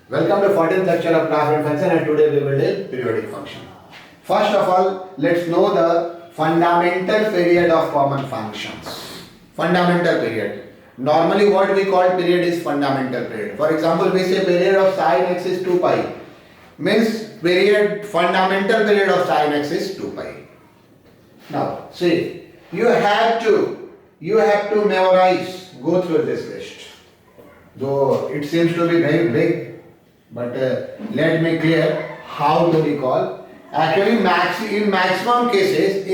Welcome to 14th lecture of graph and function, and today we will do periodic function. First of all, let's know the fundamental period of common functions. Fundamental period. Normally what we call period is fundamental period. For example, we say period of sin x is 2 pi. Means fundamental period of sin x is 2 pi. Now, see, you have to memorize, go through this list. Though it seems to be very big, but let me clear how to recall. Actually, in maximum cases,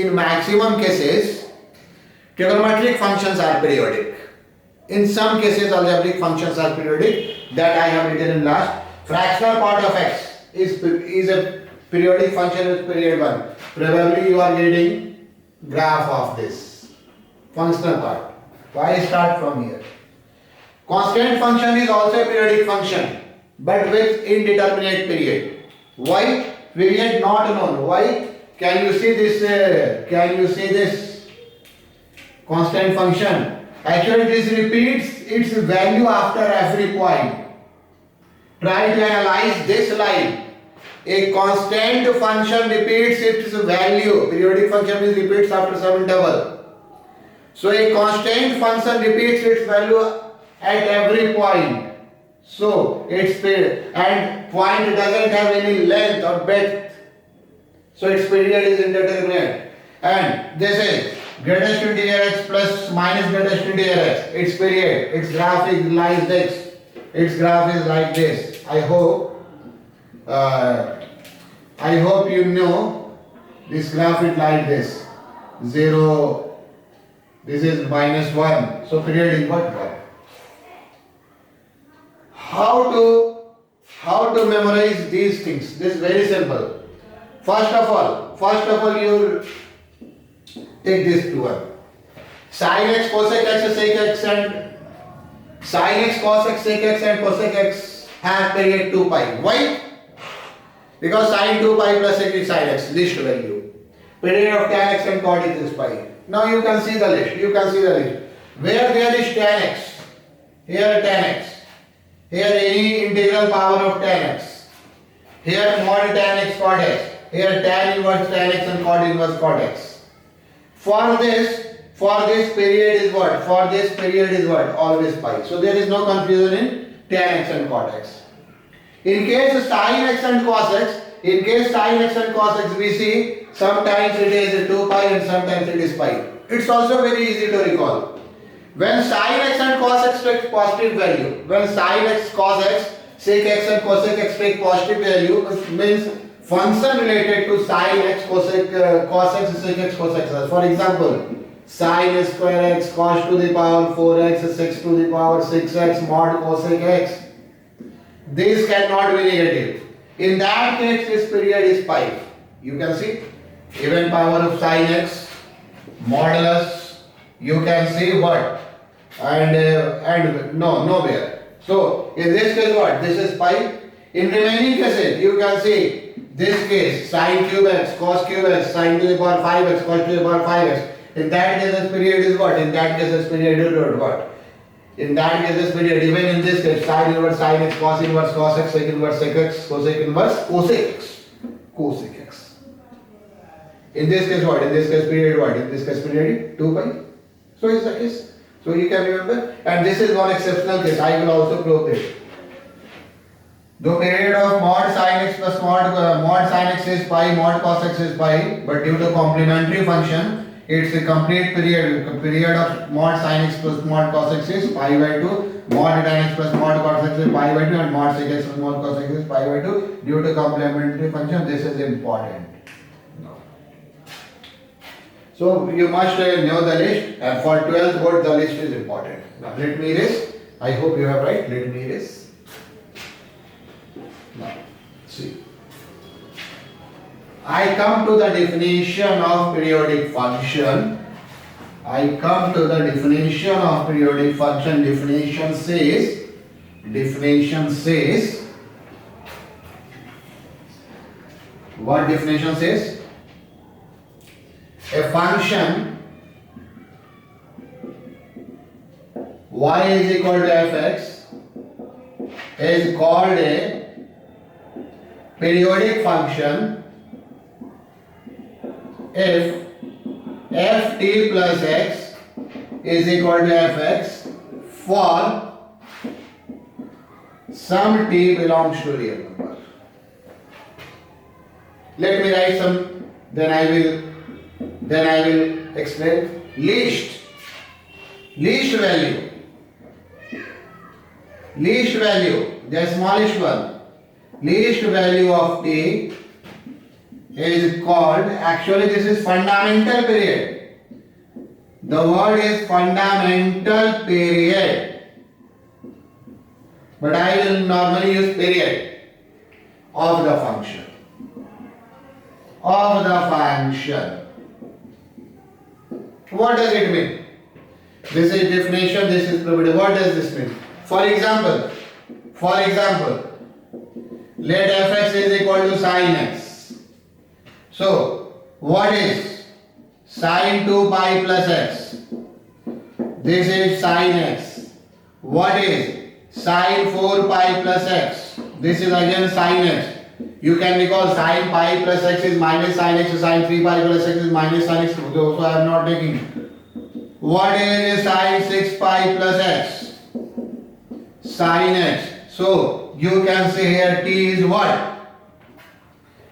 trigonometric functions are periodic. In some cases, algebraic functions are periodic. That I have written in last. Fractional part of x is a periodic function with period 1. Probably you are getting graph of this functional part. Why start from here? Constant function is also a periodic function, but with indeterminate period. Why? Period not known. Why? Can you see this constant function? Actually, this repeats its value after every point. Try to analyze this line. A constant function repeats its value. Periodic function means repeats after some interval. So a constant function repeats its value at every point. So its period, and point doesn't have any length or breadth. So its period is indeterminate. And this is greatest integer x plus minus greatest integer x. Its period, its graph is like this. Its graph is like this. I hope you know this graph is like this. 0. This is minus 1. So period is what? 1. How to memorize these things? This is very simple. First of all, you take this to one. Sin x, cosec x, sec x, and sin x, cos x, sec x, and cosec x have period 2 pi. Why? Because sin 2 pi plus sec is sin x, least value. Period of tan x and cot x is pi. Now you can see the list. Where there is tan x, here tan x. Here any integral power of tan x. Here mod tan x cot x. Here tan inverse tan x and cot inverse cot x. For this period is what? Always pi. So there is no confusion in tan x and cot x. In case sin x and cos x, we see sometimes it is 2 pi and sometimes it is pi. It's also very easy to recall. When sin x and cos x take positive value, when sin x, cos x, sec x and cosec x take positive value, it means function related to sin x, cos x, sec x, cos x. For example, sin square x cos to the power 4x, sec to the power 6x mod cosec x. This cannot be negative. In that case, this period is pi. You can see even power of sin x modulus. You can see what? And nowhere. So in this case what? This is pi. In remaining cases you can see this case sin cube x, cos cube x, sin to the power 5x, cos to the power 5x. In that case this period is what? In that case this period is what? In that case this period, even in this case, sin inverse sin x, cos inverse cos x, sec inverse sec x, cosec inverse cosec x. In this case what? In this case period what? In this case period 2 pi. So is the case. So you can remember, and this is one exceptional case. I will also prove it. The period of mod sin x plus mod sin x is pi, mod cos x is pi, but due to complementary function, it's a complete period. Period of mod sin x plus mod cos x is pi by 2, mod tan x plus mod cos x is pi by 2, and mod sec x plus mod cos x is pi by 2. Due to complementary function, this is important. So you must know the list, and for 12th board the list is important. Now let me erase. I hope you have right. Let me erase. Now see. I come to the definition of periodic function. Definition says what definition says? A function y is equal to fx is called a periodic function if ft plus x is equal to fx for some t belongs to real number. Let me write some, then I will explain. Least value, the smallest one, least value of t is called, actually this is fundamental period. The word is fundamental period, but I will normally use period of the function. What does it mean? This is definition, this is property. What does this mean? For example, let fx is equal to sin x. So, what is sin 2 pi plus x? This is sin x. What is sin 4 pi plus x? This is again sin x. You can recall sin pi plus x is minus sin x, so sin 3 pi plus x is minus sin x. So I am not taking. What is sin 6 pi plus x? Sin x. So you can say here t is what?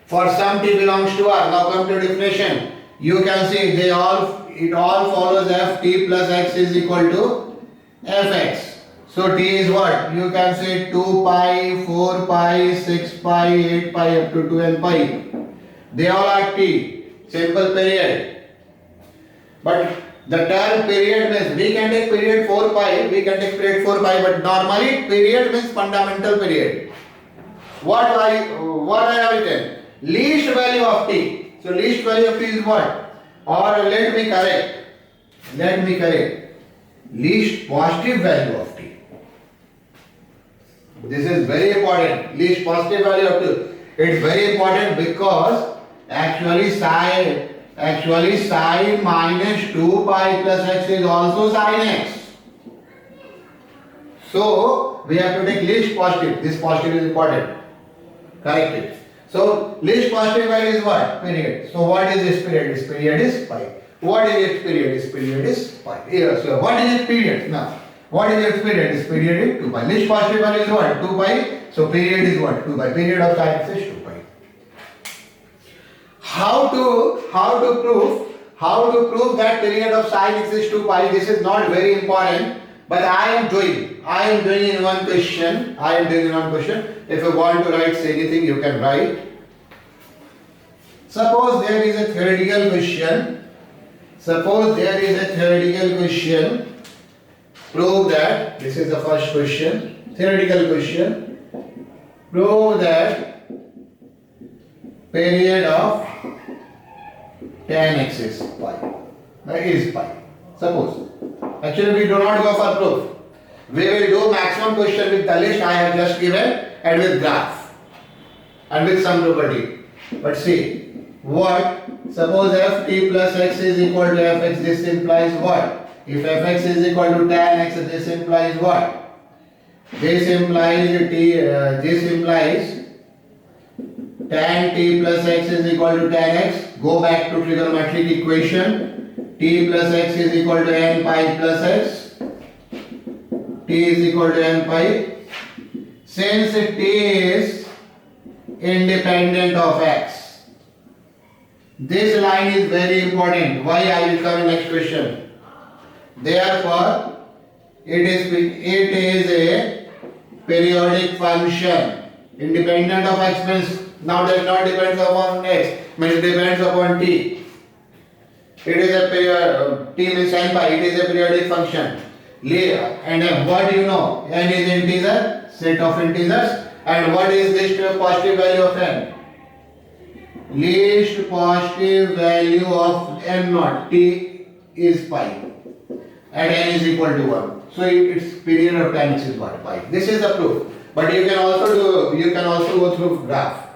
For some t belongs to R. Now come to definition. You can see it all follows ft plus x is equal to fx. So t is what? You can say 2 pi, 4 pi, 6 pi, 8 pi up to 2n pi. They all are t. Simple period. But the term period means we can take period 4 pi, but normally period means fundamental period. What I have written? Least value of t. So least value of t is what? Or let me correct. Least positive value of t. This is very important. Least positive value of t. It's very important because actually sin minus 2 pi plus x is also sin x. So we have to take least positive. This positive is important. Correct it. So least positive value is what? Period. So what is this period? This period is pi. What is its period? This period is pi. Yeah, so what is its period? Now, what is its period? This period is 2 pi. Least positive value is what? 2 pi. So period is what? 2 pi. Period of sin x is 2 pi. How to prove that period of sin x is 2 pi? This is not very important, but I am doing in one question. If you want to write anything, you can write. Suppose there is a theoretical question. Prove that, this is the first question. Theoretical question. Prove that period of tan x is pi. Suppose. Actually, we do not go for proof. We will do maximum question with the list I have just given and with graph and with some property. But see, what? Suppose ft plus x is equal to fx. This implies what? If fx is equal to tan x, this implies what? This implies tan t plus x is equal to tan x. Go back to trigonometric equation. T plus x is equal to n pi plus x. T is equal to n pi. Since t is independent of x, this line is very important. Why? I will come in next question. Therefore, it is a periodic function. Independent of x means now does not depends upon x, means depends upon t. It is a period. T means n pi. It is a periodic function. And what do you know? N is integer, set of integers. And what is this positive value of n? Least positive value of n naught. T is pi. And n is equal to 1. So its period of tan x is what? Pi. This is the proof. But you can also go through graph.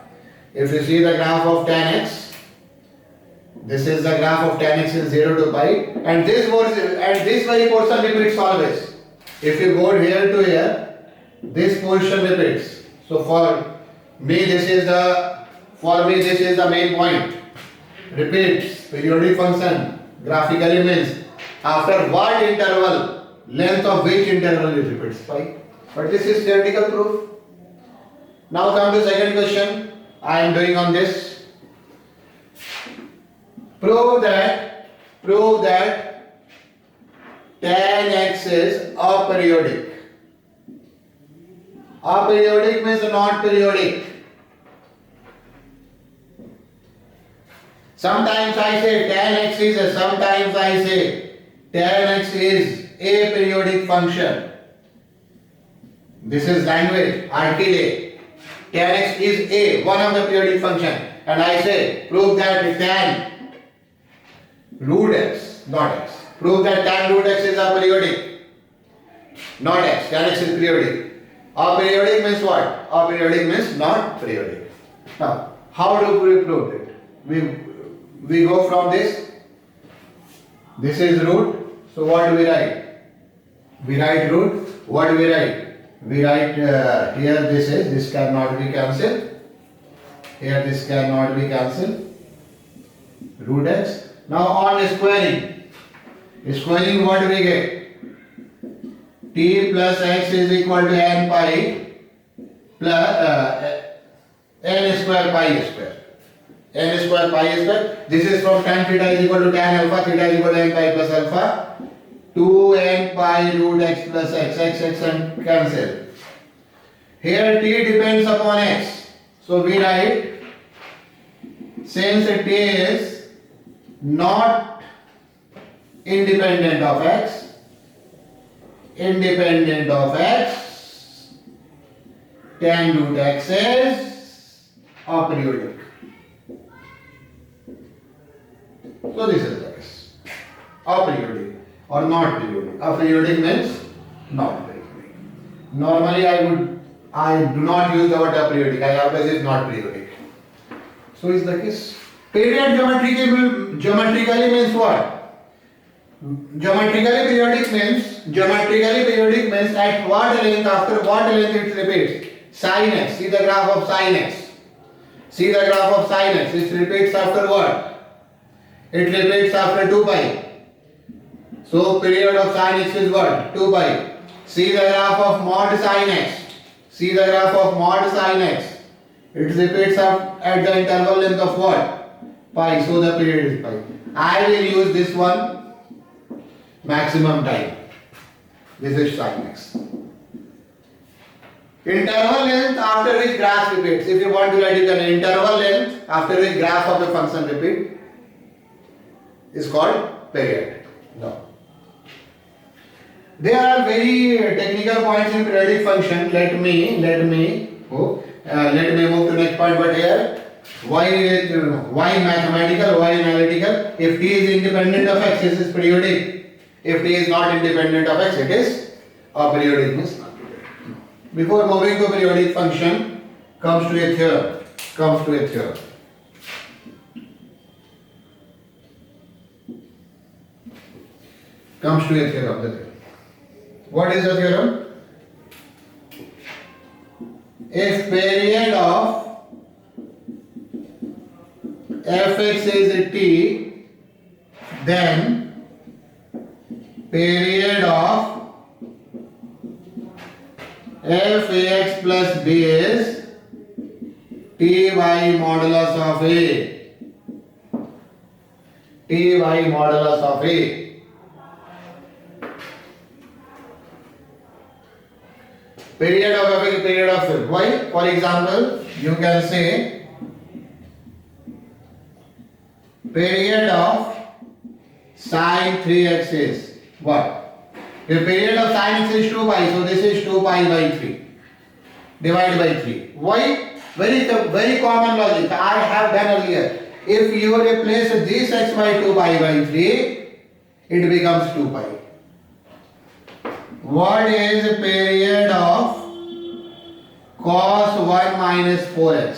If you see the graph of tan x, this is the graph of tan x is 0 to pi, and this very portion repeats always. If you go here to here, this portion repeats. So for For me this is the main point. Repeats, periodic function, graphically means after what interval, length of which interval it repeats by. But this is theoretical proof. Now come to second question. I am doing on this. Prove that tan x is aperiodic. Aperiodic means not periodic. Sometimes I say tan x is, sometimes I say tan x is a periodic function. This is language, articulate. Tan x is a, one of the periodic function. And I say, prove that tan root x, not x. Prove that tan root x is aperiodic. Not x, tan x is periodic. Aperiodic means what? Aperiodic means not periodic. Now, how do we prove it? We go from this. This is root. So what do we write? We write root. What do we write? We write here this cannot be cancelled. Here this cannot be cancelled. Root x. Now on squaring. Squaring what do we get? T plus x is equal to n pi plus n square pi square. N square pi square. This is from tan theta is equal to tan alpha, theta is equal to n pi plus alpha. 2n pi root x plus x and cancel. Here t depends upon x. So we write, since t is not independent of x, tan root x is aperiodic. So this is the case. Aperiodic or not periodic. Aperiodic means not periodic. Normally I do not use the word aperiodic. I always use not periodic. So is the case. Period geometrically means what? Geometrically periodic means at what length, after what length it repeats. Sin x. See the graph of sin x. It repeats after what? It repeats after 2 pi. So period of sin x is what? 2 pi. See the graph of mod sin x. It repeats up at the interval length of what? Pi. So the period is pi. I will use this one, maximum time. This is sin x. Interval length after which graph repeats. If you want to write it an interval length after which graph of a function repeat is called period. No. There are very technical points in periodic function. Let me move to next point. But here, why mathematical, why analytical? If t is independent of x, this is periodic. If t is not independent of x, it is aperiodic. Means not periodic. Before moving to periodic function, comes to a theorem. What is the theorem? If period of fx is t, then period of f(ax plus b) is t by modulus of a. Period of f is period of f. Why? For example, you can say period of sin 3x is what? The period of sin x is 2 pi, so this is 2 pi by 3. Divide by 3. Why? Very common logic. I have done earlier. If you replace this x by 2 pi by 3, it becomes 2 pi. What is the period of cos 1 minus 4x?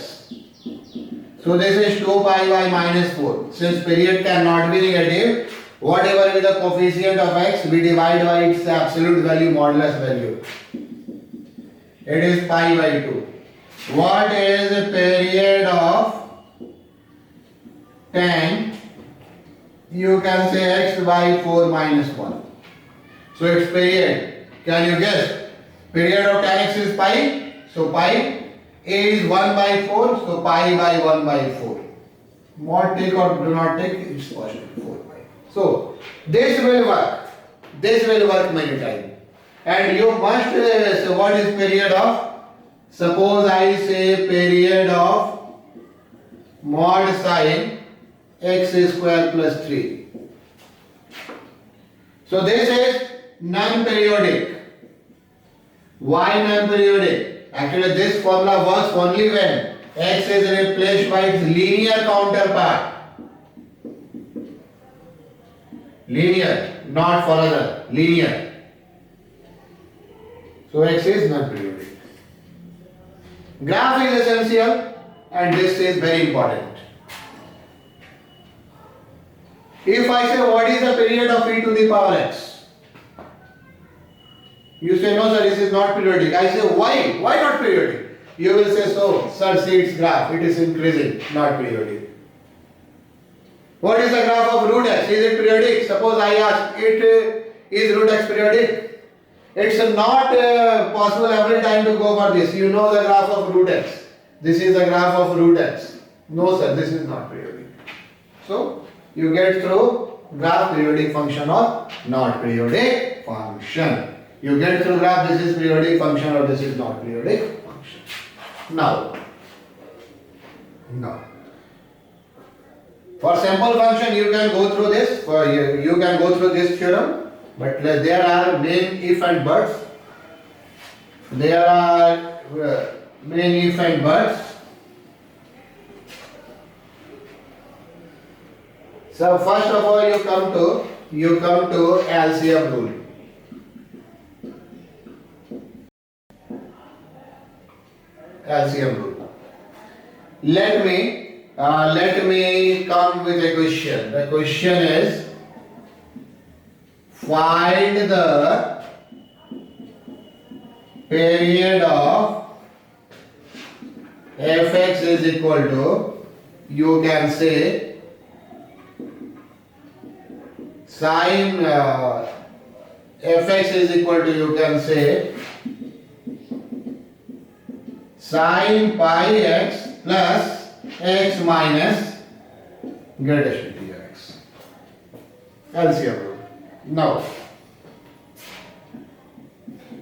So this is 2 pi by minus 4. Since period cannot be negative, whatever is the coefficient of x, we divide by its absolute value, modulus value. It is pi by 2. What is the period of tan? You can say x by 4 minus 1. So its period, can you guess? Period of tan x is pi. So pi, a is 1 by 4, so pi by 1 by 4. Mod take or do not take, it's positive 4 pi. So this will work. This will work many times. And you must say what is period of? Suppose I say period of mod sine x square plus 3. So this is non-periodic. Why non-periodic? Actually this formula works only when x is replaced by its linear counterpart. Linear, not for other, linear. So x is non-periodic. Graph is essential and this is very important. If I say what is the period of e to the power x? You say no sir, this is not periodic. I say why? Why not periodic? You will say so, sir, see its graph, it is increasing, not periodic. What is the graph of root x? Is it periodic? Suppose I ask, is root x periodic? It's not possible every time to go for this. You know the graph of root x. This is the graph of root x. No sir, this is not periodic. So, you get through graph periodic function or not periodic function. You get through graph this is periodic function or this is not periodic function. Now, for simple function you can go through this. You can go through this theorem. But there are main if and buts. There are main if and buts. So first of all you come to LCM rule. LCM rule. Let me come with a question. The question is, find the period of fx is equal to, you can say, sine fx is equal to, you can say, sine pi x plus x minus greatest dx. LCM rule. Now,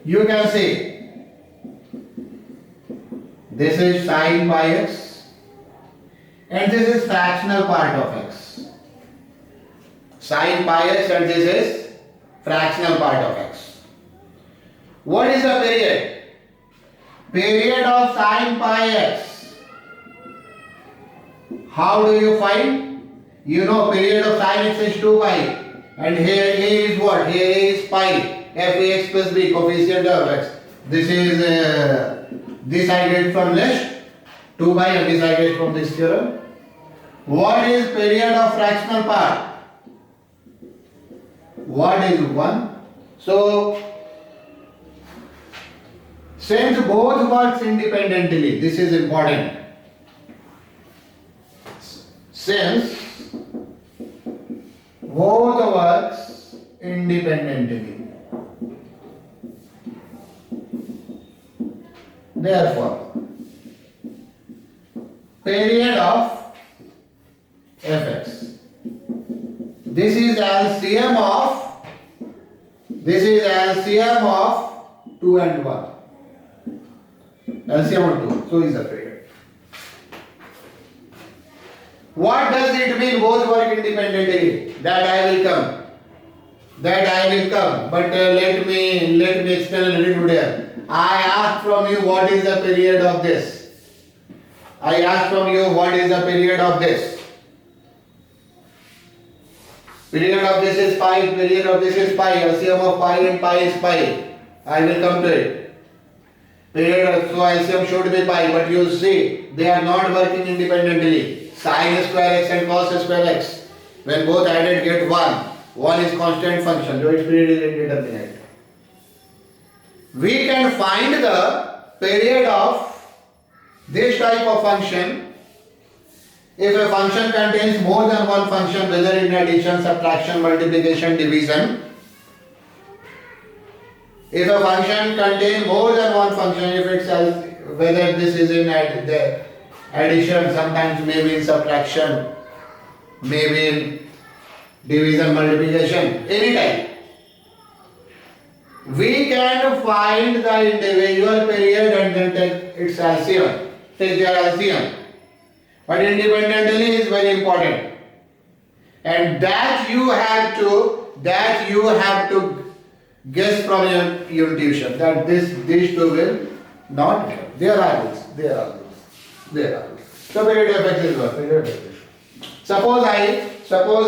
you can see this is sine pi x and this is fractional part of x. Sine pi x and this is fractional part of x. What is the period? Period of sine pi x. How do you find? You know period of sine x is 2 pi. And here A is what? Here A is pi. F(x) plus b, coefficient of x. This is this I get from list 2 pi and this I get from this theorem. What is period of fractional part? What is 1? So since both works independently, this is important. Since both works independently, therefore period of fx, this is LCM of 2 and 1. LCM of 2, so is the period. What does it mean both work independently? That I will come. But let me explain a little bit here. I ask from you what is the period of this. Period of this is pi. Period of this is pi. LCM of pi and pi is pi. I will come to it. Period. So LCM should be pi. But you see, they are not working independently. Sin square x and cos square x, when both added get 1. 1 is constant function, so its period is indeterminate. We can find the period of This type of function, if a function contains more than one function, whether in addition, subtraction, multiplication, division, if a function contains more than one function, if it's whether this is in the addition, sometimes maybe in subtraction, maybe in division, multiplication, any type, we can find the individual period and then take its LCM, take their LCM. But independently is very important, and that you have to guess from your intuition that these two will not be. There are rules. So period f(x) is what? Period f(x). Suppose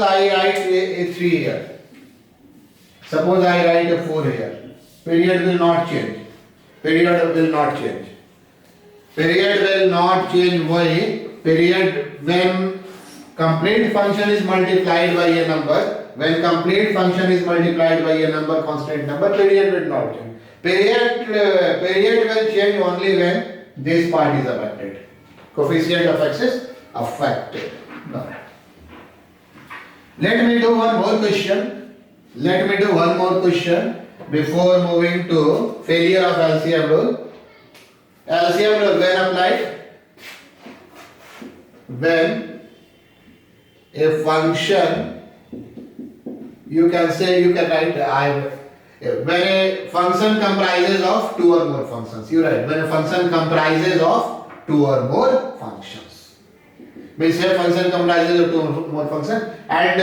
I write a 3 here. Suppose I write a 4 here. Period will not change. Why? Period when complete function is multiplied by a number, constant number, period will not change. Period will change only when this part is affected. Coefficient of x is affected. No. Let me do one more question before moving to failure of LCM rule. LCM rule when applied? When a function, you can write when a function comprises of two or more functions. You write when a function comprises of two or more functions. Means a function comprises of two or more functions and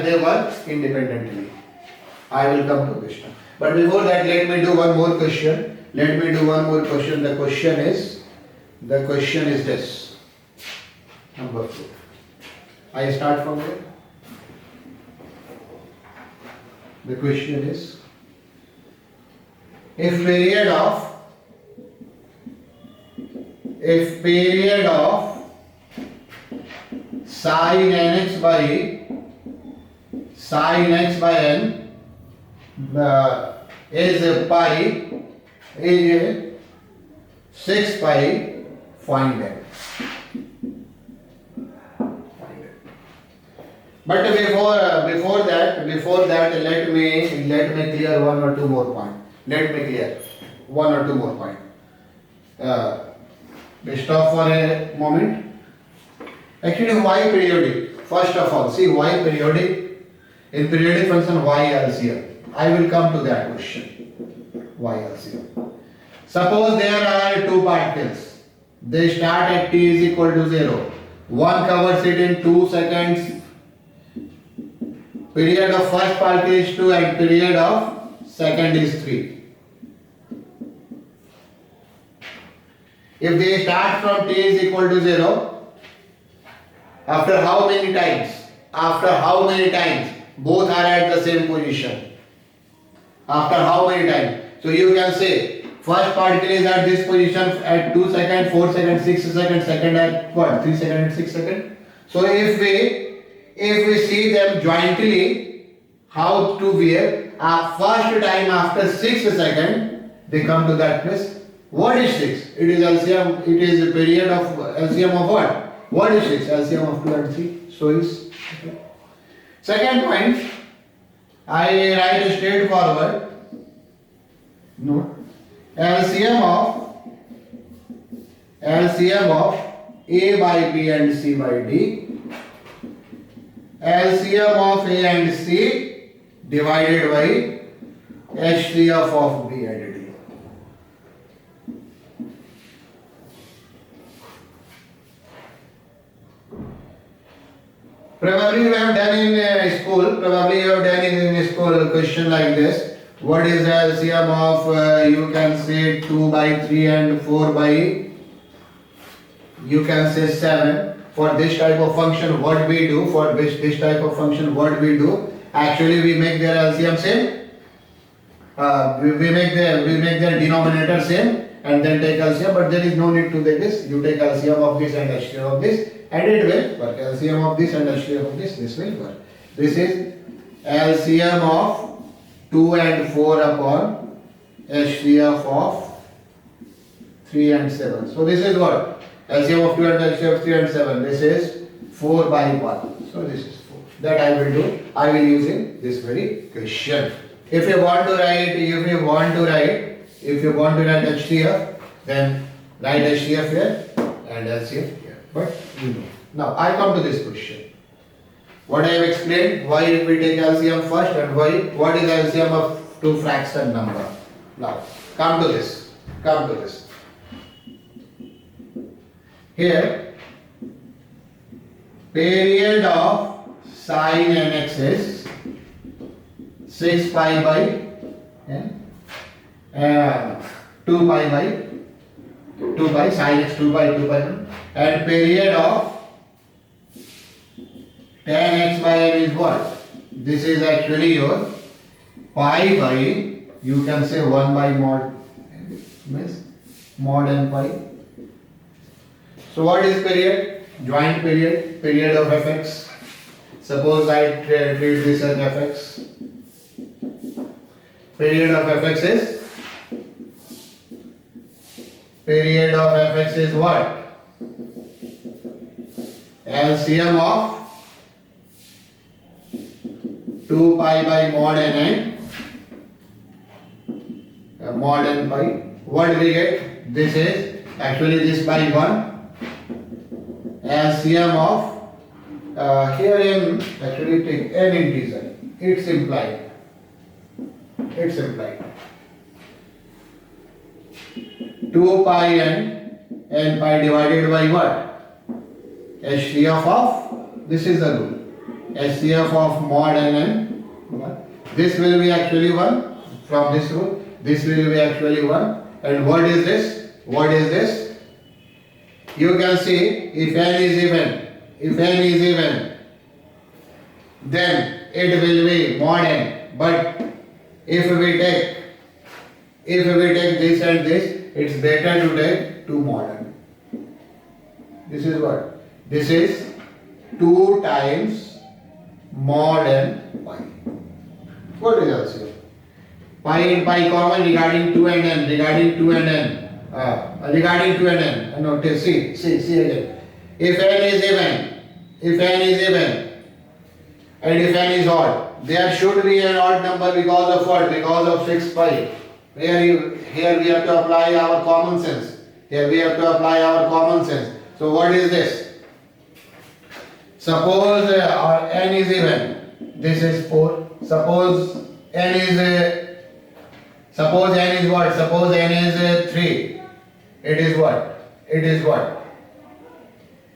they work independently. I will come to this now. But before that, let me do one more question. The question is this. Number 4. I start from here. The question is, if period of sin nx by n is pi, is 6 pi, find n. But before that, let me clear one or two more points. Stop for a moment. Actually, why periodic? First of all, see why periodic. In periodic function, why LCM? I will come to that question. Why LCM? Suppose there are two particles. They start at t is equal to 0. One covers it in 2 seconds. Period of first particle is 2 and period of second is 3. If they start from t is equal to 0, after how many times? Both are at the same position. After how many times? So you can say first particle is at this position at 2 seconds, 4 seconds, 6 seconds, second at what? 3 seconds and 6 seconds. So if we see them jointly, how to wear? First time after 6 seconds, they come to that place. What is 6? It is LCM. It is a period of LCM of what? What is 6? LCM of 2 and 3. So is okay. Second point, I write straightforward. No. LCM of A by B and C by D. LCM of A and C divided by HCF of B and D. Probably you have done in school. A question like this. What is the LCM of you can say 2 by 3 and 4 by you can say 7. For this type of function, what we do? Actually, we make their LCM same. We make their denominator same and then take LCM. But there is no need to take this. You take LCM of this and HCF of this. And it will work. LCM of this and HCF of this will work. This is LCM of 2 and 4 upon HCF of 3 and 7. So this is what? LCM of 2 and LCM of 3 and 7. This is 4 by 1. So this is 4. That I will do. I will use in this very question. If you want to write HCF, then write HCF here and LCF here. But you know. Now I come to this question. What I have explained, why we take LCM first and what is LCM of two fraction number. Now come to this. Here, period of sin nx is 6 pi by 2 pi by 2 pi sin x 2 pi and period of tan x by n is what? This is actually your pi by, you can say 1 by mod n pi. So what is period? Joint period of fx. Suppose I treat this as fx. Period of fx is what? LCM of 2 pi by mod n and mod n pi. What we get? This is actually this by 1. LCM of here n actually take n integer. It's implied. 2 pi n pi divided by what? HCF of, this is the rule. HCF of mod n. This will be actually 1 from this rule. This will be actually 1. And what is this? You can see if n is even, then it will be mod n. But if we take this and this, it's better to take 2 mod n. This is what? This is 2 times mod n pi. What is LCM? Pi and pi common regarding 2 and n. Regarding 2 and n. No, see again. If n is even and if n is odd, there should be an odd number because of what? Because of 6 pi. Here we have to apply our common sense. So what is this? Suppose n is even. This is 4. Suppose n is what? Suppose n is 3. It is what?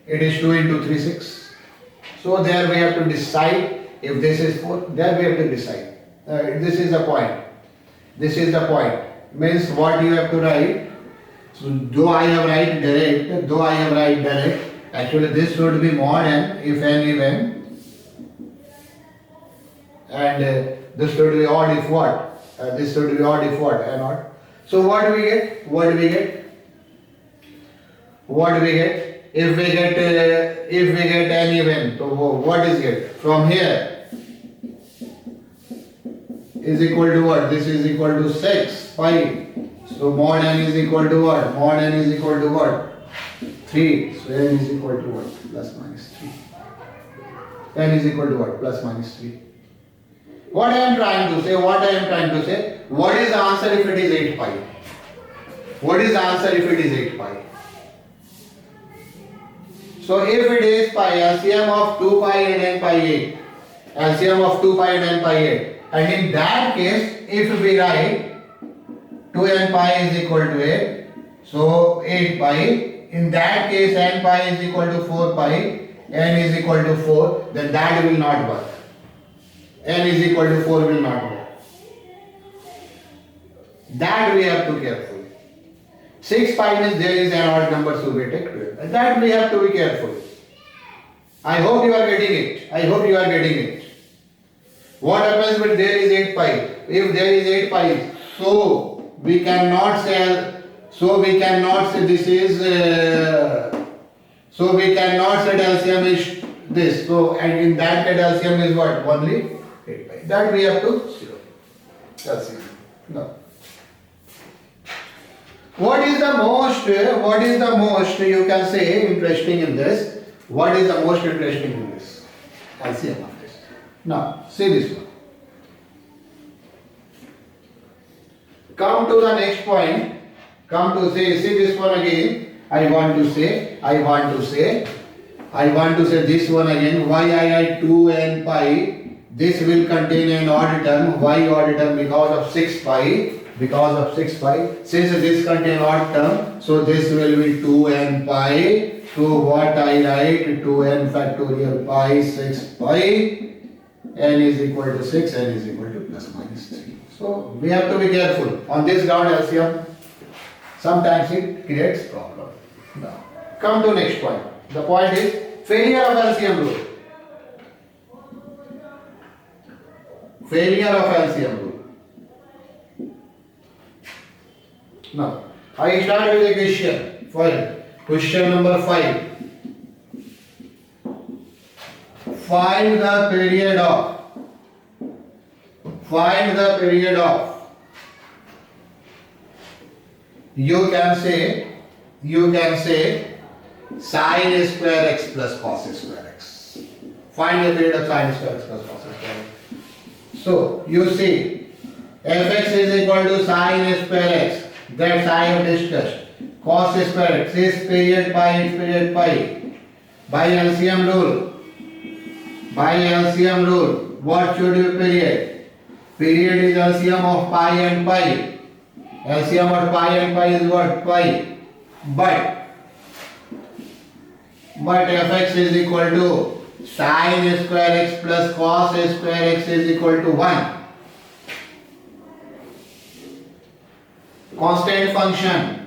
It is 2 into 3, 6. So there we have to decide if this is 4. There we have to decide. This is the point. Means what you have to write. So though I have write direct, actually this should be mod n if n even. And this should be odd if what? This should be odd if what? N odd. So what do we get? If we get n even, so what is it? From here is equal to what? This is equal to 6 pi. So mod n is equal to what? 3. So n is equal to what? Plus minus 3. N is equal to what? Plus minus 3. What I am trying to say? What is the answer if it is 8 pi? So if it is pi, LCM of 2 pi and n pi 8. And in that case, if we write 2n pi is equal to 8, so 8 pi. In that case, n pi is equal to 4 pi, n is equal to 4, then that will not work. N is equal to 4 will not work. That we have to be careful. 6 pi means there is an odd number, so we take 12. That we have to be careful. I hope you are getting it. What happens when there is 8 pi? If there is 8 pi, so we cannot say this is. So we cannot say LCM is this. So and in that case LCM is what? Only 8 pi. That we have to zero. LCM. No. What is the most you can say interesting in this? What is the most interesting in this? LCM of this. Now, see this one. Come to the next point. Come to see this one again. I want to say this one again. Yi 2n pi. This will contain an odd term. Why odd term? Because of 6 pi. Since this contains odd term, so this will be 2n pi. So what I write? 2n factorial pi 6 pi. N is equal to 6. N is equal to plus minus 3. So we have to be careful on this ground LCM. Sometimes it creates problem. Now, come to next point. The point is failure of LCM rule. Failure of LCM rule. Now, I start with a question. Question number 5. Find the period of. You can say sin square x plus cos square x. Find the period of sin square x plus cos square x. So you see fx is equal to sin square x. That I have discussed. Cos square x is period pi. By LCM rule, what should be period? Period is LCM of pi and pi. LCM of pi and pi is what? Pi. But fx is equal to sin square x plus cos square x is equal to 1. Constant function.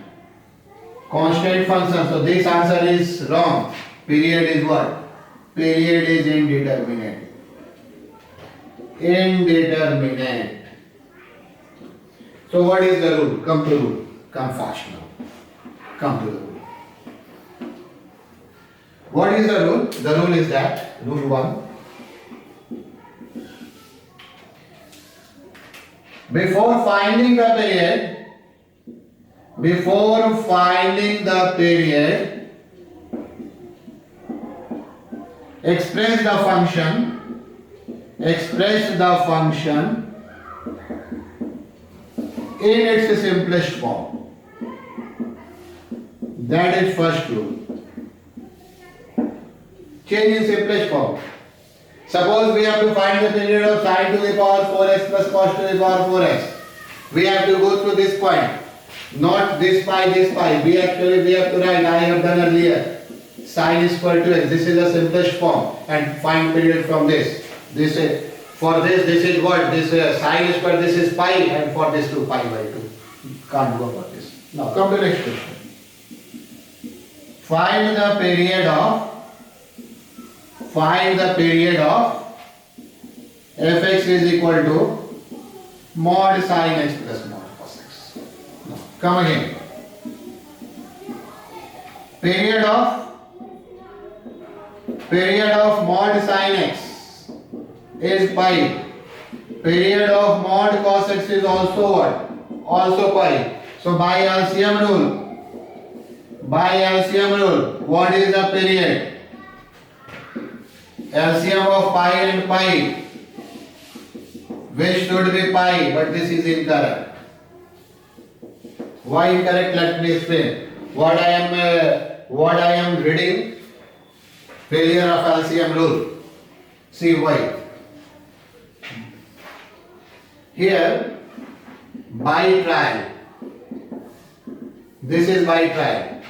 So this answer is wrong. Period is what? Period is indeterminate. So what is the rule? Come to rule. Come fast now. Come to the rule. What is the rule? The rule is that, rule 1. Before finding the period, express the function in its simplest form. That is first rule. Change in simplest form. Suppose we have to find the period of sin to the power 4x plus cos to the power 4x. We have to go through this point. Not this pi. We have to write, I have done earlier. Sin is equal to x. This is the simplest form. And find period from this. This is what? This sin square, this is pi, and for this 2 pi by 2. Can't go about this. Now come to next question. Find the period of fx is equal to mod sin x plus mod cos x. Now come again. Period of mod sin x is pi. Period of mod cos x is also what? Also pi. So by LCM rule, what is the period? LCM of pi and pi, which should be pi, but this is incorrect. Why incorrect? Let me explain. What I am reading, failure of LCM rule. See why. Here, by trial. This is by trial.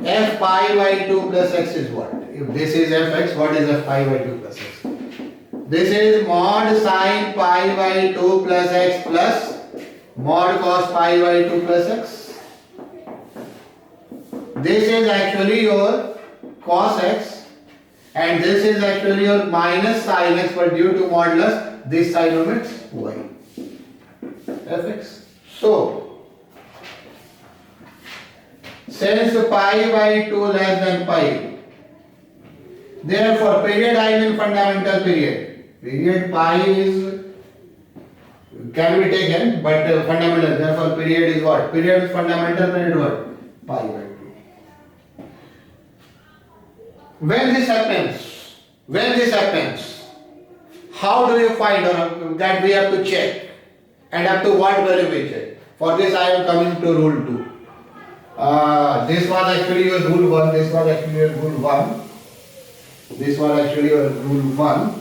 F pi by 2 plus x is what? If this is fx, what is f pi by 2 plus x? This is mod sin pi by 2 plus x plus mod cos pi by 2 plus x. This is actually your cos x and this is actually your minus sin x, but due to modulus, this side omits y. Fx. So, since pi by 2 less than pi, therefore period I mean fundamental period. Period pi is can be taken, but fundamental. Therefore, period is what? Period is fundamental. Period what? Pi by 2. When this happens, how do you find, or that we have to check, and up to what value we check? For this, I am coming to rule 2. This was actually your rule 1. This was actually your rule 1. This was actually your rule 1.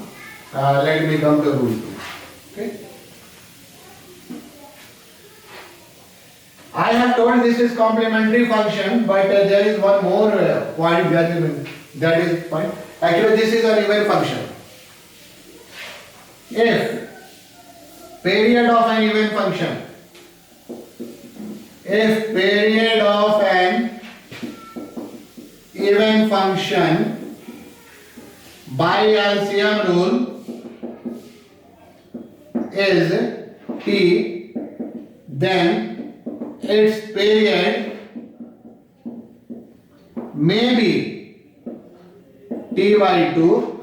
Let me come to rule 2. Okay. I have told this is complementary function, but there is one more point that is point. Actually, this is an even function. If period of an even function, if period of an even function by LCM rule is t, then its period may be t by 2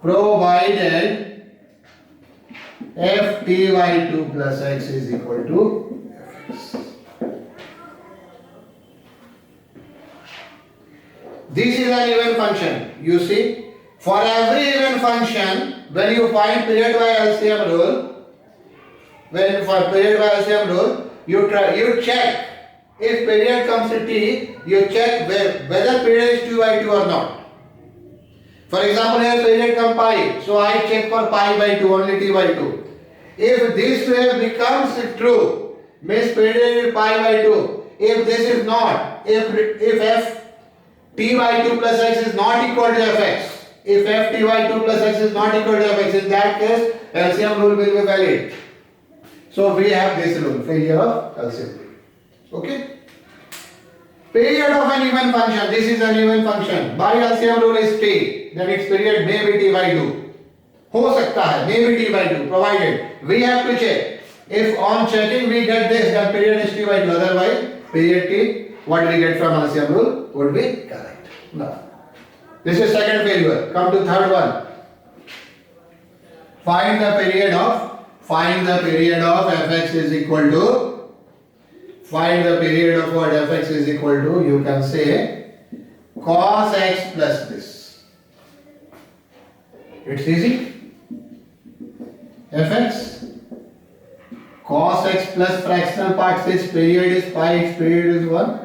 provided f t by 2 plus x is equal to fx. This is an even function. You see, for every even function, when you find period by LCM rule, you check if period comes to t, you check whether period is t by 2 or not. For example, here period comes pi, so I check for pi by 2, only t by 2. If this way becomes true, means period is pi by 2. If this is not, if f t by 2 plus x is not equal to fx, if f t by 2 plus x is not equal to fx, in that case LCM rule will be valid. So we have this rule, failure of LCM rule. Okay? Period of an even function, this is an even function. By LCM rule is t, then its period may be t by 2. हो सकता है, may be t by 2, provided. We have to check. If on checking we get this, then period is t by 2. Otherwise, period t, what we get from LCM rule would be correct. Now, this is second failure. Come to third one. Find the period of fx is equal to, find the period of what fx is equal to, you can say cos x plus this. It's easy. Fx cos x plus fractional part, its period is pi, its period is 1.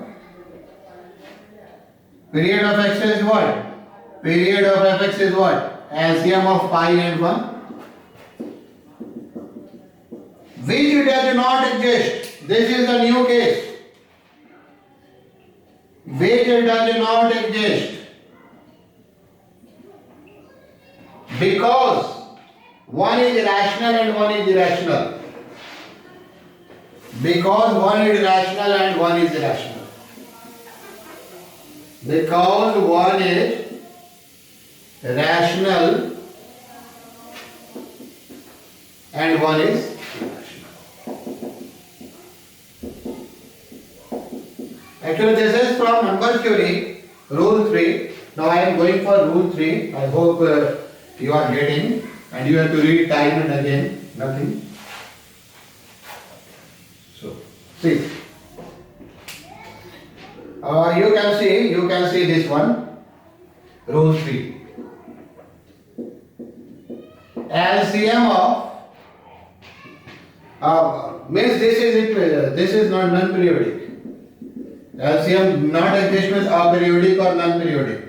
Period of x is what? Period of fx is what? LCM of pi and 1. Which does not exist. This is a new case. Which does not exist. Because one is rational and one is irrational. Because one is rational and one is irrational. Because one is rational and one is irrational. Actually, this is from number theory, rule 3. Now I am going for rule 3. I hope you are getting, and you have to read time and again, nothing. So, see. You can see this one, rule 3. LCM of means this is not non-periodic. LCM not exist means aperiodic or non-periodic.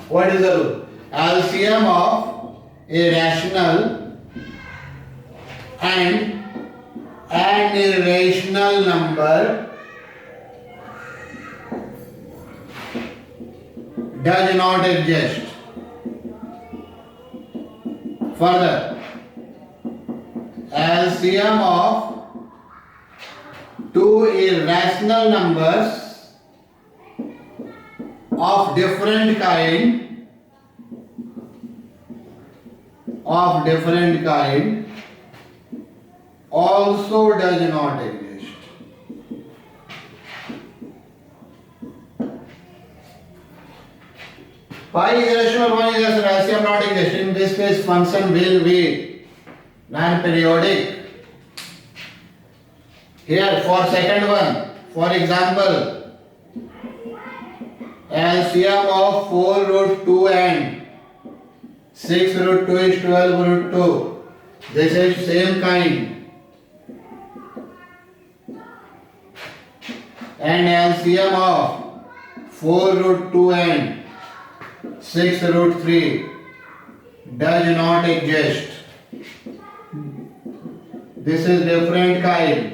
What is the rule? LCM of a rational and an irrational number does not exist. Further, LCM of two irrational numbers of different kind also does not exist. Pi is irrational, 1 is irrational, LCM not exist. In this case, function will be non-periodic. Here for second one, for example, LCM of 4 root 2 and 6 root 2 is 12 root 2. This is same kind. And LCM of 4 root 2 and 6 root 3 does not exist. This is different kind.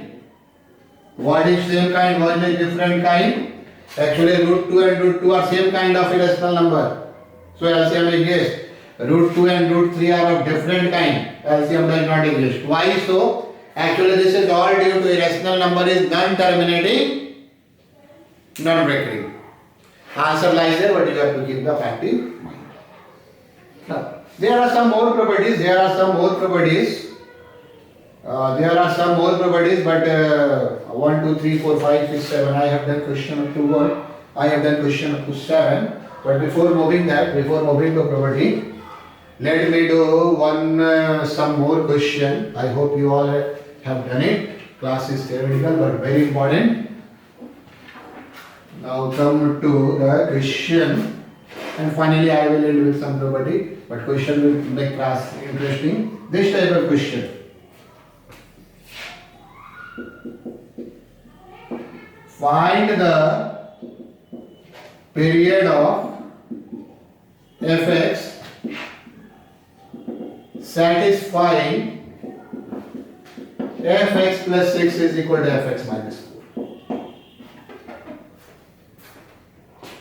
What is same kind? What is different kind? Actually root 2 and root 2 are same kind of irrational number. So LCM exists. Root 2 and root 3 are of different kind. LCM does not exist. Why so? Actually this is all due to irrational number is non-terminating, non-recurring. Answer lies there, but you have to keep the fact in mind. Now, there are some more properties. But 1, 2, 3, 4, 5, 6, 7. I have done question up to 1. I have done question up to 7. But before moving to property, let me do some more question. I hope you all have done it. Class is theoretical but very important. Now come to the question, and finally I will end with some property. But question will make class interesting. This type of question. Find the period of fx satisfying fx plus 6 is equal to fx minus 4.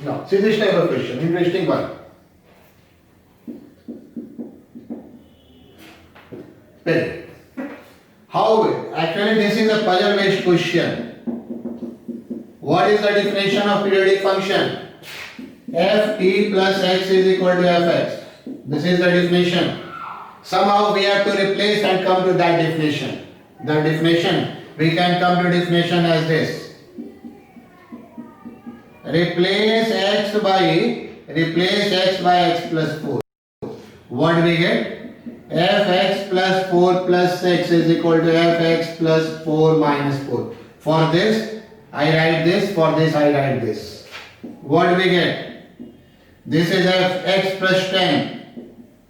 Now, see this type of question, interesting one. Period. How? Actually, this is a puzzle-based question. What is the definition of periodic function? Ft plus x is equal to fx. This is the definition. Somehow we have to replace and come to that definition. The definition, we can come to definition as this. Replace x by x plus 4. What do we get? Fx plus 4 plus 6 is equal to fx plus 4 minus 4. For this, I write this. For this, I write this. What do we get? This is fx plus 10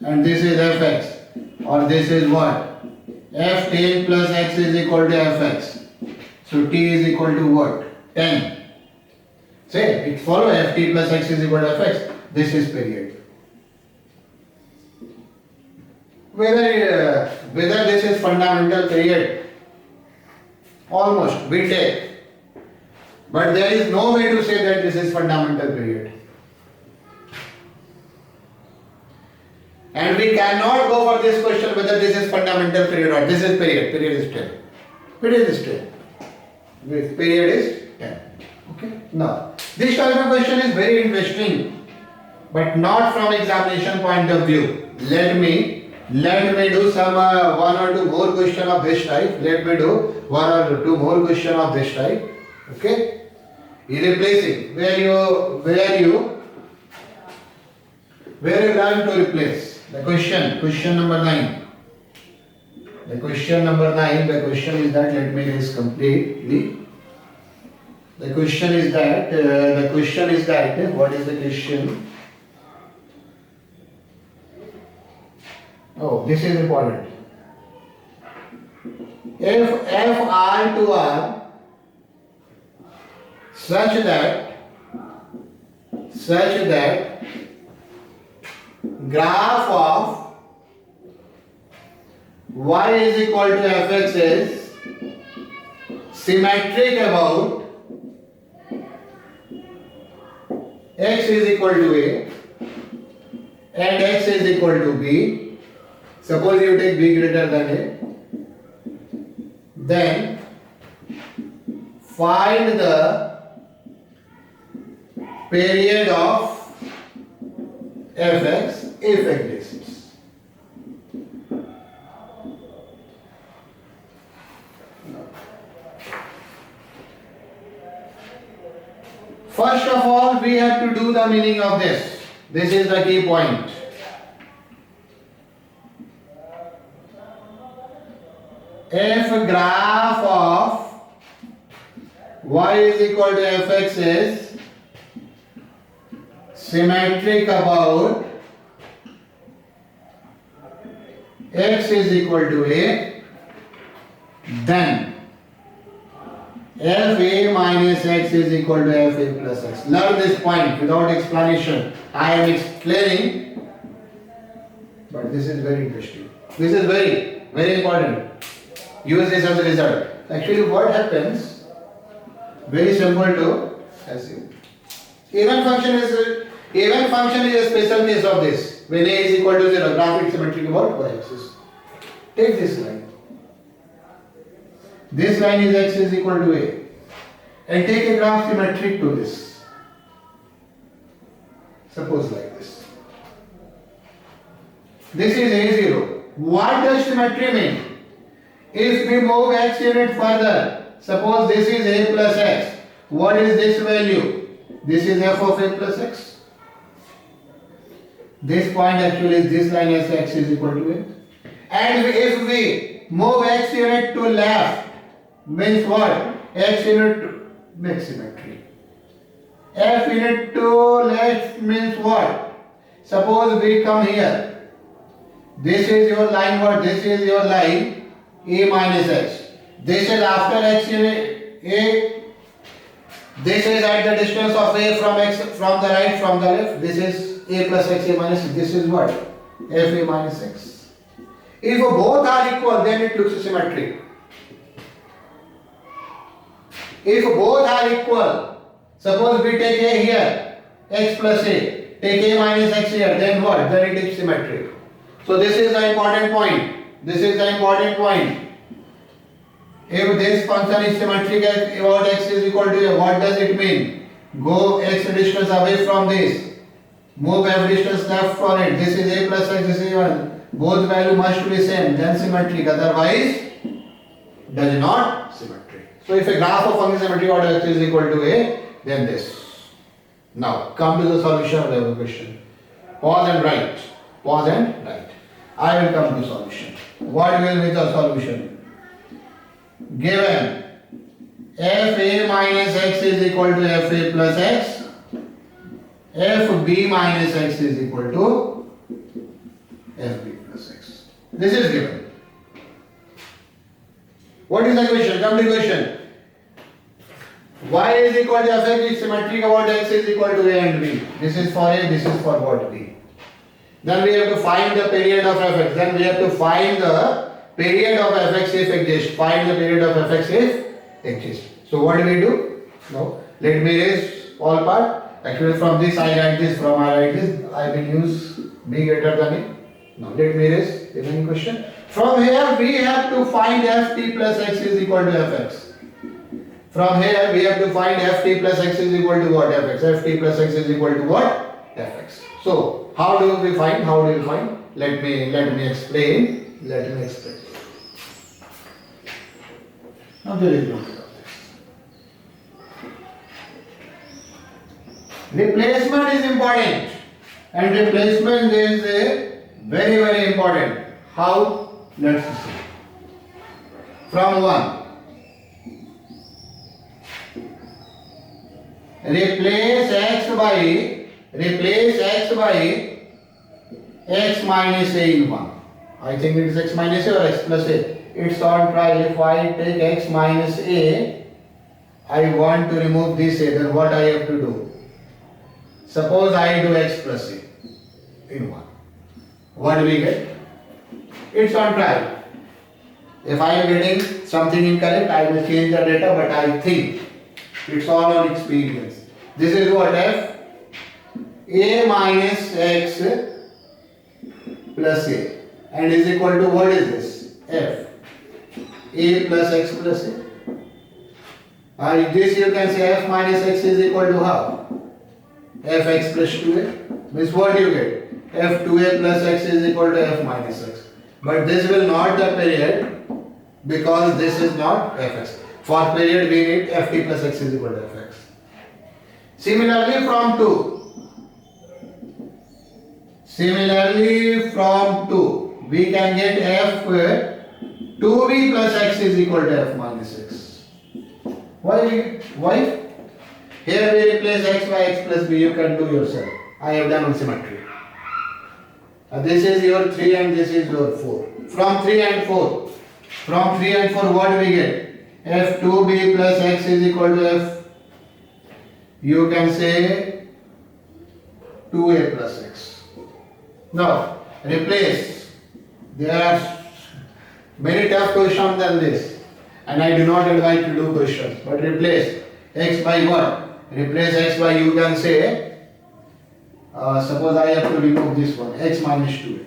and this is fx. Or this is what? F10 plus x is equal to fx. So t is equal to what? 10. Say, it follows ft plus x is equal to fx. This is period. Whether this is fundamental period, almost we take. But there is no way to say that this is fundamental period. And we cannot go for this question whether this is fundamental period or this is period. Period is 10. Period is 10. Period is 10. Okay. Now, this type of question is very interesting, but not from examination point of view. Let me do some one or two more question of this type. Let me do one or two more question of this type. Okay. Replacing where you learn to replace. The question number 9. The question is that, let me raise completely. The question is that, what is the question? Oh, this is important. If f r to r such that graph of y is equal to fx is symmetric about x is equal to a and x is equal to b. Suppose you take b greater than a, then find the period of fx if exists. First of all, we have to do the meaning of this. This is the key point. if graph of y is equal to fx is symmetric about x is equal to a, then fa minus x is equal to fa plus x. Learn this point without explanation. I am explaining, but this is very interesting. This is very, very important. Use this as a result. Actually, what happens? Very simple to assume. Even function is a special case of this. When a is equal to 0, graph is symmetric about y-axis. Take this line. This line is x is equal to a. And take a graph symmetric to this. Suppose like this. This is a0. What does symmetry mean? If we move x unit further, suppose this is a plus x. What is this value? This is f of a plus x. This point actually is this line as x is equal to a. And if we move x unit to left, means what? X unit makes symmetry. F unit to left means what? Suppose we come here. This is your line what? This is your line a minus x. This is after x unit a. This is at the distance of a from x, from the right, from the left. This is a plus x, a minus x. This is what? F a minus x. If both are equal, then it looks symmetric. If both are equal, suppose we take a here, x plus a, take a minus x here, then what? Then it is symmetric. So this is the important point. This is the important point. If this function is symmetric about x is equal to a, what does it mean? Go x distance away from this. Move f distance left for it. This is a plus x, this is 1. Both value must be same, then symmetric. Otherwise, does not symmetric. So if a graph of function symmetric about x is equal to a, then this. Now come to the solution of the question. Pause and write. Pause and write. I will come to solution. What will be the solution? Given fa minus x is equal to fa plus x, fb minus x is equal to fb plus x. This is given. What is the question? Come to the question. Y is equal to fx is symmetric about x is equal to a and b. This is for a, this is for what? B. Then we have to find the period of fx. Then we have to find the period of fx if exists. Find the period of fx if exists. So what do we do? Now let me erase all part. Actually from this I write this, from I write this. I will use b greater than a. Now let me erase the remaining question. From here we have to find ft plus x is equal to fx. From here we have to find ft plus x is equal to what? Fx. Ft plus x is equal to what? Fx. So how do we find? How do we find? Let me explain. Let me explain. Now there is no bit of this. Replacement is important, and replacement is very very important. How? Let's see. From 1. Replace x by x minus a in 1. I think it is x minus a or x plus a. It's on trial. If I take x minus a, I want to remove this a, then what I have to do? Suppose I do x plus a in 1. What do we get? It's on trial. If I am getting something incorrect, I will change the data, but I think it's all on experience. This is what? F a minus x plus a, and is equal to what is this? F a plus x plus a. This you can say f minus x is equal to how? Fx plus 2a. Means what you get? F2a plus x is equal to f minus x. But this will not the period, because this is not fx. For period we need ft plus x is equal to fx. Similarly from 2, we can get f 2b plus x is equal to f minus x. Why? Why? Here we replace x by x plus b. You can do yourself. I have done on symmetry. This is your 3 and this is your 4. From 3 and 4. From 3 and 4 what do we get? f2b plus x is equal to f. You can say 2a plus x. Now replace. There are many tough questions than this. And I do not advise to do questions. But replace x by what? Replace x by, you can say, suppose I have to remove this one, x minus 2a.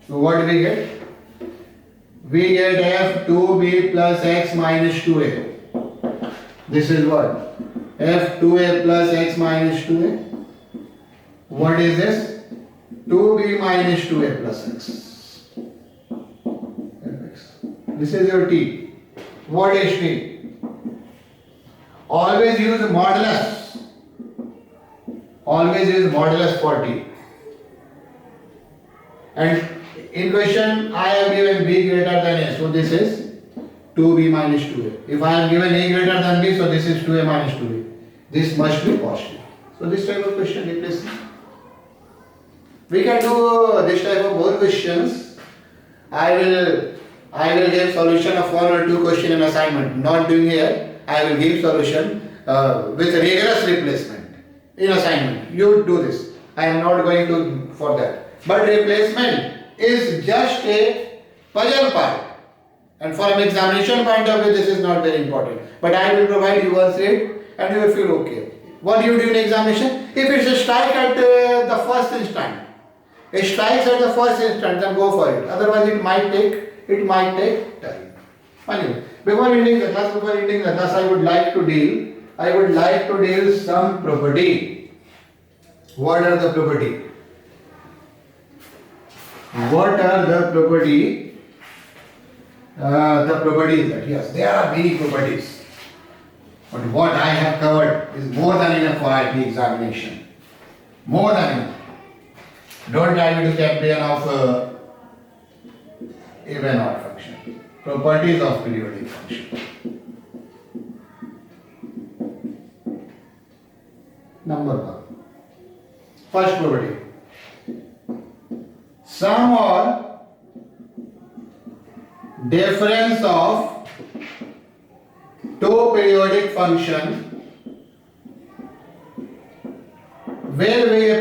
So what do we get? We get f2b plus x minus 2a. This is what? f2a plus x minus 2a. What is this? 2b minus 2a plus x. This is your t. What is t? Always use modulus. Always use modulus for t. And in question I have given b greater than a, so this is 2b minus 2a. If I have given a greater than b, so this is 2a minus 2b. This must be positive. So this type of question replace. We can do this type of more questions. I will give solution of 1 or 2 question in assignment. Not doing here. I will give solution with rigorous replacement in assignment. You do this. I am not going to for that. But replacement is just a puzzle part. And from examination point of view, this is not very important. But I will provide you one set and you will feel okay. What do you do in examination? If it's a strike at the first instant, it strikes at the first instant, then go for it. Otherwise, it might take time. Anyway, before ending the class, I would like to deal some property. What are the property? What are the property? The property is that yes, there are many properties. But what I have covered is more than enough for IP examination. More than enough. Don't try me to champion of even odd function. Properties of periodic function. Number 1. First property. Sum or difference of two periodic function will be a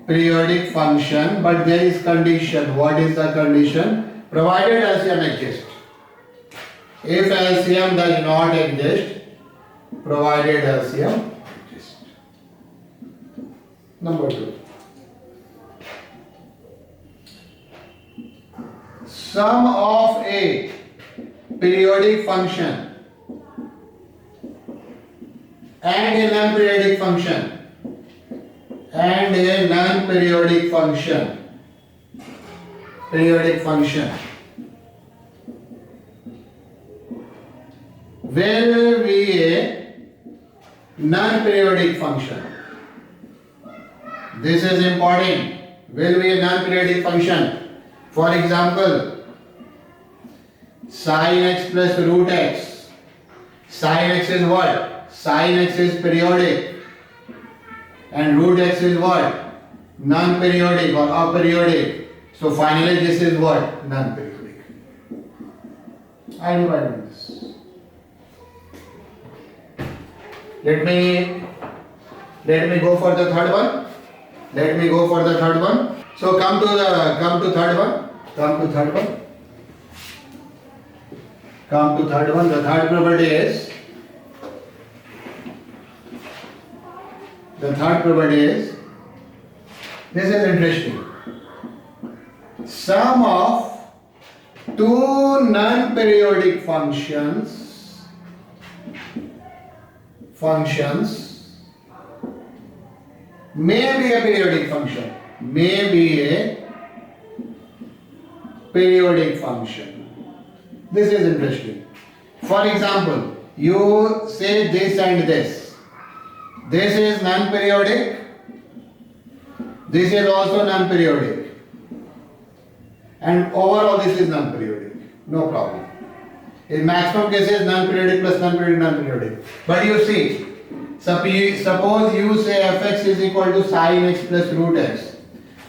periodic function, but there is condition. What is the condition? Provided LCM exists. If LCM does not exist, provided LCM exists. Number 2. Sum of a periodic function and a non-periodic function periodic function will be a non-periodic function. This is important. Will be a non-periodic function. For example, sin x plus root x. Sin x is what? Sin x is periodic. And root x is what? Non-periodic or aperiodic. So finally this is what? Non-periodic. I divide this. Let me go for the third one. So come to third one. The third property is this is interesting. Sum of two non-periodic functions may be a periodic function. This is interesting. For example, you say this and this. This is non-periodic. This is also non-periodic. And overall this is non-periodic. No problem. In maximum cases non-periodic plus non-periodic, non-periodic. But you see, suppose you say fx is equal to sin x plus root x.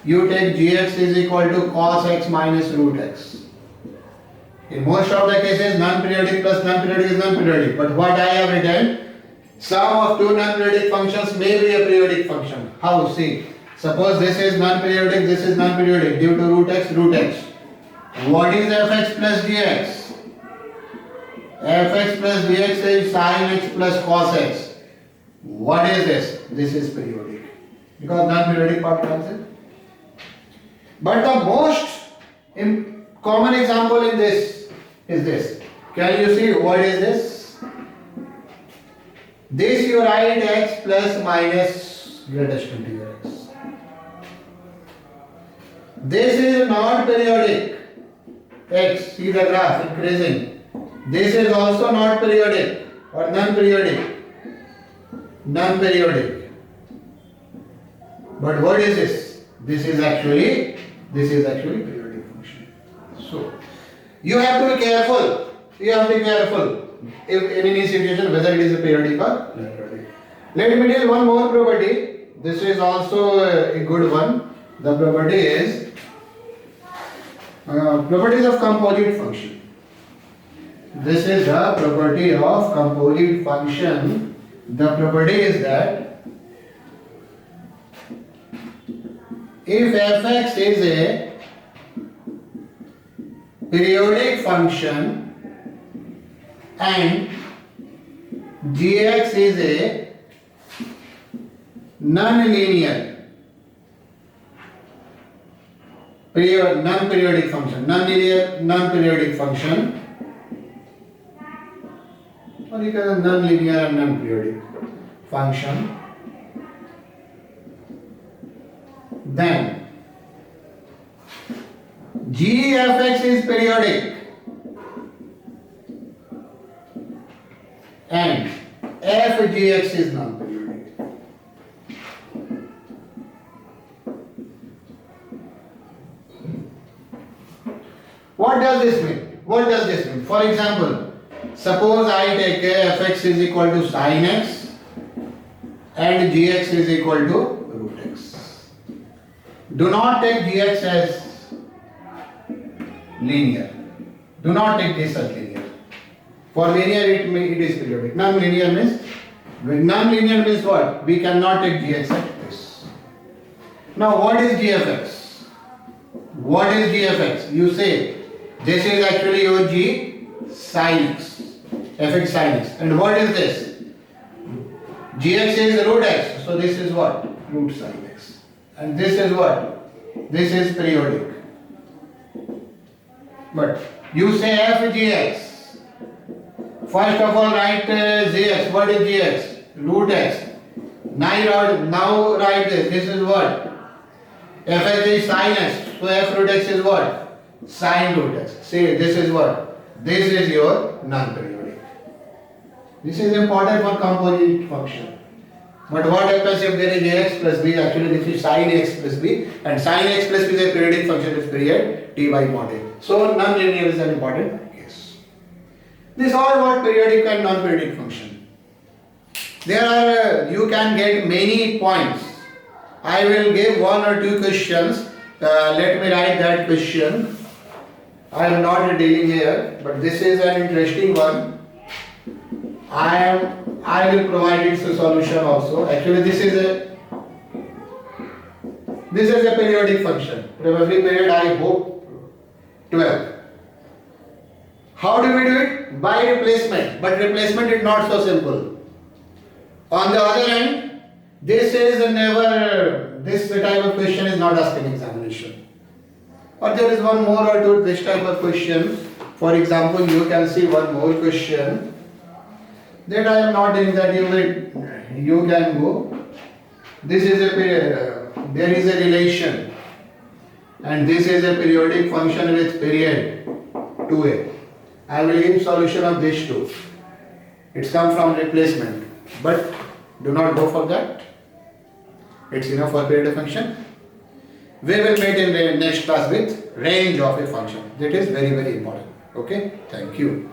You take gx is equal to cos x minus root x. In most of the cases, non-periodic plus non-periodic is non-periodic. But what I have written, sum of two non-periodic functions may be a periodic function. How? See, suppose this is non-periodic, this is non-periodic due to root x, root x. What is fx plus gx? Fx plus gx is sin x plus cos x. What is this? This is periodic. Because non-periodic part comes in. But the most common example in this is this. Can you see what is this? This you write x plus minus greatest integer x. This is not periodic. X, see the graph increasing. This is also not periodic or non-periodic. Non-periodic. But what is this? This is actually periodic function. So you have to be careful. You have to be careful if in any situation whether it is a periodic or non-periodic. Let me tell one more property. This is also a good one. The property is properties of composite function. This is the property of composite function. The property is that if fx is a periodic function and gx is a non-linear non-periodic function, non-periodic function, or you can non-linear and non-periodic function, then g f x is periodic and f gx is non-periodic. What does this mean? What does this mean? For example, suppose I take fx is equal to sin x and gx is equal to root x. Do not take gx as linear. Do not take this as linear. For linear it is periodic. Non-linear means what? We cannot take gx at this. Now what is gfx? What is gfx? You say this is actually your g sin x, fx sin x. And what is this? Gx is root x. So this is what? Root sin x. And this is what? This is periodic. But you say f gx. First of all write gx. What is gx? Root x. Now write this. This is what? fx is sin x. So f root x is what? Sin root x. See, this is what? This is your non-periodic. This is important for composite function. But what happens if there is ax plus b? Actually, this is sin x plus b, and sin x plus b is a periodic function with period t by mod a. So non-linear is an important case. This all what periodic and non-periodic function. There are you can get many points. I will give one or two questions. Let me write that question. I am not dealing here, but this is an interesting one. I will provide its solution also. Actually, this is a periodic function. Probably period I hope 12. How do we do it? By replacement. But replacement is not so simple. On the other hand, this type of question is not asked in examination. Or there is one more or two this type of question. For example, you can see one more question that I am not doing that. You can go. This is a period. There is a relation, and this is a periodic function with period 2a. I will give solution of this two. It's come from replacement, but do not go for that. It's enough for periodic function. We will meet in the next class with range of a function. That is very, very important. Okay, thank you.